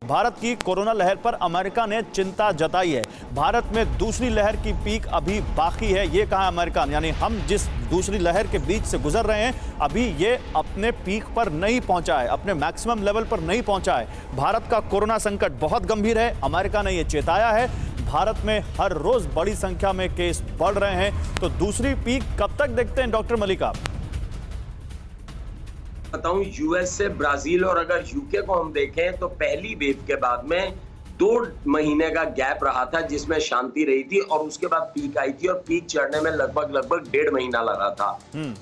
भारत की कोरोना लहर पर अमेरिका ने चिंता जताई है। भारत में दूसरी लहर की पीक अभी बाकी है, ये कहा अमेरिका ने। यानी हम जिस दूसरी लहर के बीच से गुजर रहे हैं, अभी ये अपने पीक पर नहीं पहुंचा है, अपने मैक्सिमम लेवल पर नहीं पहुंचा है। भारत का कोरोना संकट बहुत गंभीर है, अमेरिका ने यह चेताया है। भारत में हर रोज बड़ी संख्या में केस बढ़ रहे हैं, तो दूसरी पीक कब तक देखते हैं डॉक्टर मलिक आप? बताऊं, यूएस से ब्राजील और अगर यूके को हम देखें तो पहली वेव के बाद में 2 महीने का गैप रहा था जिसमें शांति रही थी और उसके बाद पीक आई थी और पीक चढ़ने में लगभग 1.5 महीना लगा था।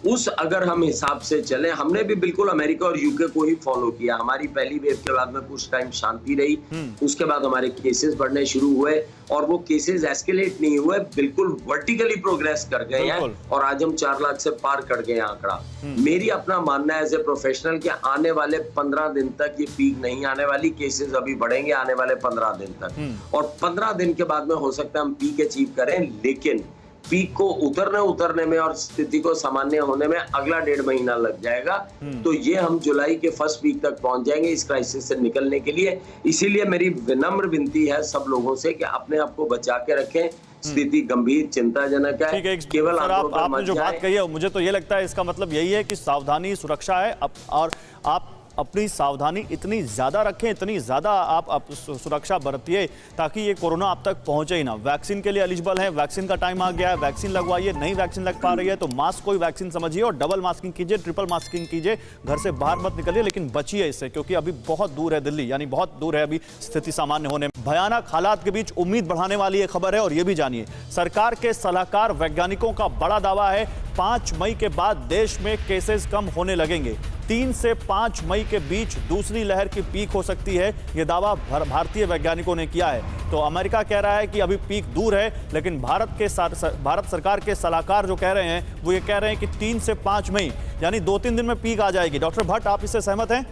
उस अगर हम हिसाब से चले, हमने भी बिल्कुल अमेरिका और यूके को ही फॉलो किया। हमारी पहली वेव के बाद में कुछ टाइम शांति रही, उसके बाद हमारे केसेस बढ़ने शुरू हुए और वो केसेस एस्केलेट नहीं हुए, बिल्कुल वर्टिकली प्रोग्रेस कर गए हैं और आज हम 4 लाख से पार कर गए आंकड़ा। मेरी अपना मानना है एज ए प्रोफेशनल कि आने वाले 15 दिन तक ये पीक नहीं आने वाली, केसेस अभी बढ़ेंगे आने वाले 15 दिन तक और 15 दिन के बाद में हो सकता है हम पीक अचीव करें, लेकिन पीक को उतरने में और स्थिति को सामान्य होने में अगला 1.5 महीना लग जाएगा। तो ये हम जुलाई के फर्स्ट वीक तक पहुंच जाएंगे इस क्राइसिस से निकलने के लिए। इसीलिए मेरी विनम्र विनती है सब लोगों से कि अपने आप को बचा के रखें। स्थिति गंभीर चिंताजनक है। केवल आपने जो बात कही है, मुझे तो ये लगता है इसका मतलब यही है कि सावधानी सुरक्षा है और आप अपनी सावधानी इतनी ज्यादा रखें, इतनी ज्यादा आप सुरक्षा बरतिए ताकि ये कोरोना आप तक पहुंचे ही ना। वैक्सीन के लिए एलिजिबल है, वैक्सीन का टाइम आ गया है, वैक्सीन लगवाइए। नहीं वैक्सीन लग पा रही है तो मास्क को ही वैक्सीन समझिए और डबल मास्किंग कीजिए, ट्रिपल मास्किंग कीजिए। घर से बाहर मत निकलिए, लेकिन बचिए इससे, क्योंकि अभी बहुत दूर है दिल्ली, यानी बहुत दूर है अभी स्थिति सामान्य होने में। भयानक हालात के बीच उम्मीद बढ़ाने वाली ये खबर है और ये भी जानिए, सरकार के सलाहकार वैज्ञानिकों का बड़ा दावा है 5 मई के बाद देश में केसेस कम होने लगेंगे। 3 से 5 मई के बीच दूसरी लहर की पीक हो सकती है, यह दावा भारतीय वैज्ञानिकों ने किया है। तो अमेरिका कह रहा है कि अभी पीक दूर है, लेकिन भारत सरकार के सलाहकार जो कह रहे हैं वो ये कह रहे हैं कि 3 से 5 मई यानी 2-3 दिन में पीक आ जाएगी। डॉक्टर भट्ट, आप इससे सहमत हैं?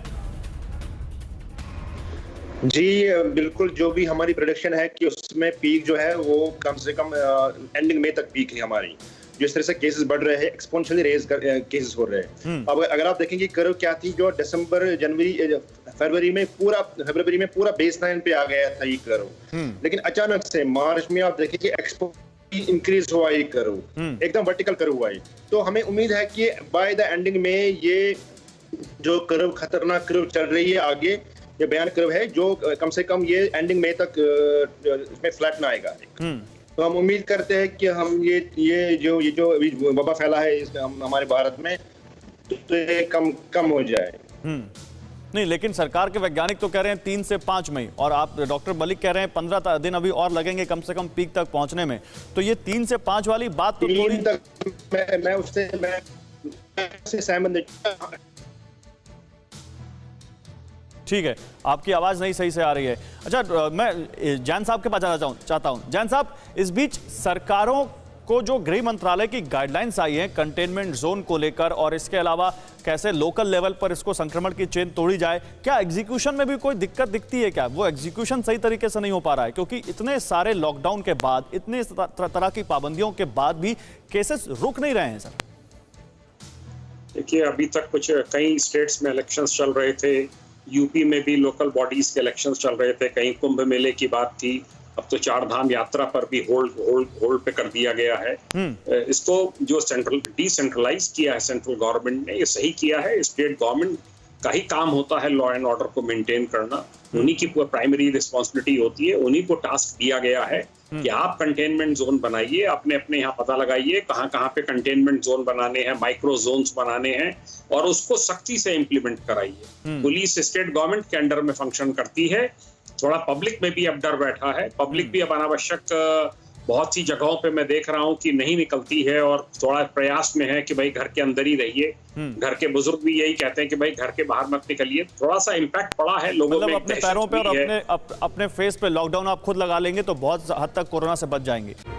जी बिल्कुल, जो भी हमारी प्रेडिक्शन है कि उसमें पीक जो है वो कम से कम एंडिंग मई तक पीक है हमारी। जिस तरह से केसेस बढ़ रहे हैं, एक्सपोनेंशियली रेज केसेस हो रहे हैं। अब अगर आप देखेंगे कर्व क्या थी, जो दिसंबर फरवरी में पूरा बेसलाइन पे आ गया था ये कर्व, लेकिन अचानक से मार्च में आप देखेंगे इंक्रीज हुआ ये कर्व, एकदम वर्टिकल कर्व हुआ है। तो हमें उम्मीद है कि बाय द एंडिंग में ये जो कर्व खतरनाक कर्व चल रही है आगे, ये बयान कर्व है जो कम से कम ये एंडिंग मई तक इसमें फ्लैट ना आएगा। तो हम उम्मीद करते हैं कि हम ये जो अभी वबा फैला है हमारे भारत में, तो ये कम हो जाए। नहीं, लेकिन सरकार के वैज्ञानिक तो कह रहे हैं 3 से 5 मई और आप डॉक्टर मलिक कह रहे हैं 15 दिन अभी और लगेंगे कम से कम पीक तक पहुंचने में। तो ये 3 से 5 वाली बात तो थोड़ी मैं उससे सहमत। ठीक है, आपकी आवाज नहीं सही से आ रही है। अच्छा, मैं जैन साहब के पास जाना चाहता हूं। जैन साहब, इस बीच सरकारों को जो गृह मंत्रालय की गाइडलाइंस आई है कंटेनमेंट जोन को लेकर और इसके अलावा कैसे लोकल लेवल पर इसको संक्रमण की चेन तोड़ी जाए, क्या एग्जीक्यूशन में भी कोई दिक्कत दिखती है? क्या वो एग्जीक्यूशन सही तरीके से नहीं हो पा रहा है? क्योंकि इतने सारे लॉकडाउन के बाद, इतने तरह की पाबंदियों के बाद भी केसेस रुक नहीं रहे हैं सर। देखिए, अभी तक कई स्टेट्स में इलेक्शंस चल रहे थे, यूपी में भी लोकल बॉडीज के इलेक्शंस चल रहे थे, कहीं कुंभ मेले की बात थी, अब तो 4 धाम यात्रा पर भी होल्ड पे कर दिया गया है। इसको जो डिसेंट्रलाइज किया है सेंट्रल गवर्नमेंट ने, ये सही किया है। स्टेट गवर्नमेंट का ही काम होता है लॉ एंड ऑर्डर को मेंटेन करना, उन्हीं की प्राइमरी रिस्पॉन्सिबिलिटी होती है, उन्हीं को टास्क दिया गया है कि आप कंटेनमेंट जोन बनाइए, अपने यहाँ पता लगाइए कहाँ पे कंटेनमेंट जोन बनाने हैं, माइक्रो जोन्स बनाने हैं और उसको सख्ती से इम्प्लीमेंट कराइए। पुलिस स्टेट गवर्नमेंट के अंडर में फंक्शन करती है। थोड़ा पब्लिक में भी अब डर बैठा है, पब्लिक भी अब अनावश्यक बहुत सी जगहों पे मैं देख रहा हूँ कि नहीं निकलती है और थोड़ा प्रयास में है कि भाई घर के अंदर ही रहिए। घर के बुजुर्ग भी यही कहते हैं कि भाई घर के बाहर मत निकलिए। थोड़ा सा इम्पैक्ट पड़ा है लोगों में, अपने पैरों पे और अपने फेस पे लॉकडाउन आप खुद लगा लेंगे तो बहुत हद तक कोरोना से बच जाएंगे।